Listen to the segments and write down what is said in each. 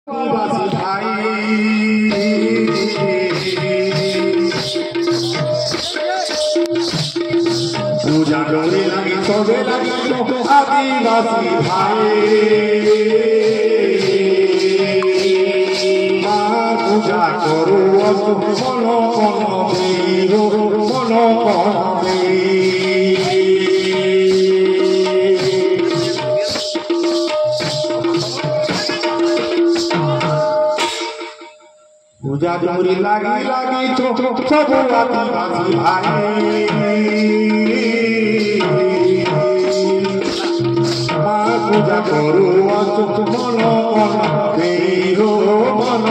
आदिवासी पूजा करे लगी सोबे लगी तो आदिवासी माँ पूजा करो मनो मनो पूजा डोरी लागी लागी तो सब आदिवासी माँ पूजा करो मन देहो मन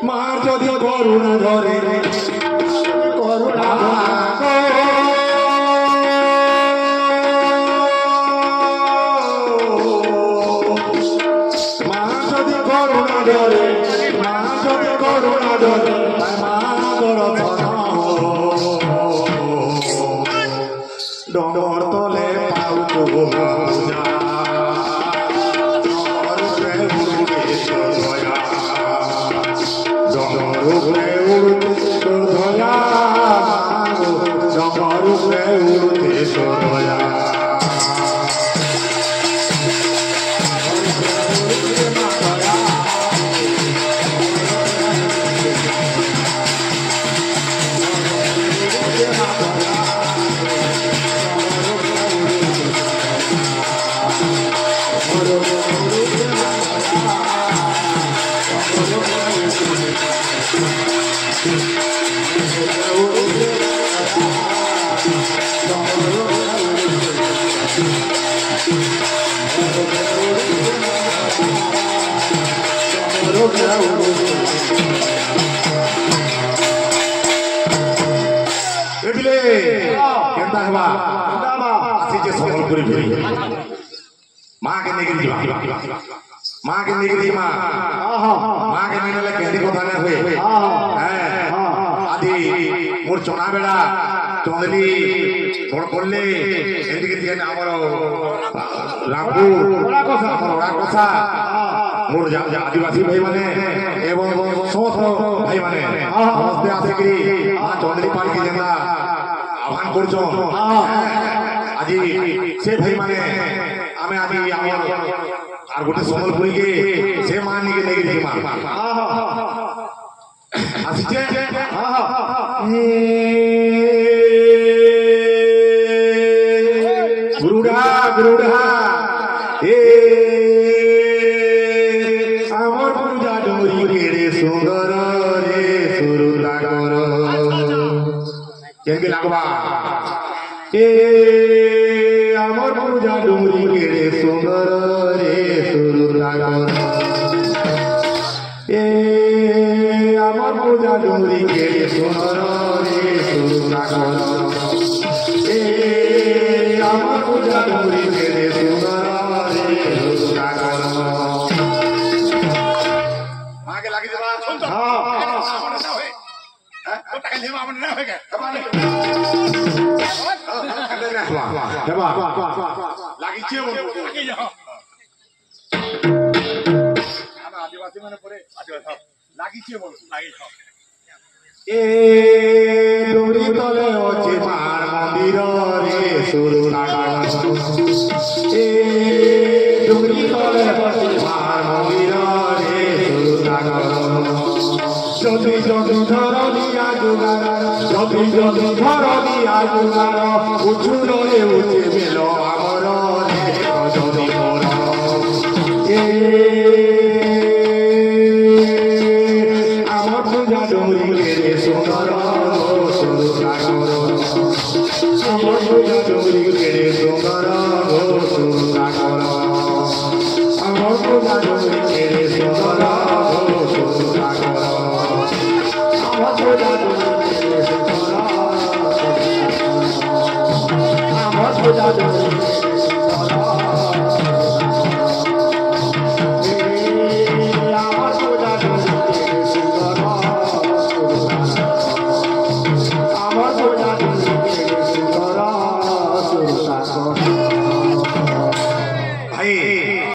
माँ जदि करुणा धरे करुणा डोर तले पाउतो पूजा माँ के निगरी माँ के निगरी माँ के निगले केंदी कथा ना हुए आदि मोर चना बेड़ा चंदली थोड़ पड़ले केंदी के दिए हमरो रामपुर ओड़ा कोसा मोर आदिवासी भाई माने एवं समस्त भाई माने समस्त आसिकरी माँ चंदली पाल की जेना आह्वान करछो আজি से भाई माने आमे आदि आमर आर गोटे संबलपुरी के से मानी के नेगी मां आसी जे गुरुडा ए आमर पूजा डोरी के रे सुंदर रे सुरुला करो केंगे लागबा ए आमर पूजा डोरी के रे सुंदर रे सुरुला करो ए आमर पूजा डोरी के रे सुंदर रे सुरुला करो ए आमर पूजा डोरी के रे सुंदर रे सुरुला करो आगे लागी जबा हां ओटा ले मामन ना होगा लागी छे बोल लागी जाओ हम आदिवासी माने परे आदिवासी लागी छे बोल लागी जाओ ए डोरी तले ओचे मार मंदिर रे सुरुला ए डोरी तले ओचे मार मंदिर रे सुरुला जदि जदि धर दिया जुगार जदि जदि धर दिया जुगार उछुलो ए उछे बेलो आमर रे जदि मोर ए आमर पूजा डोरी के रे सुंदर सुरुला करो आमर पूजा डोरी के रे सुंदर सुरुला करो आमर पूजा डोरी के रे सुंदर सुरुला करो भाई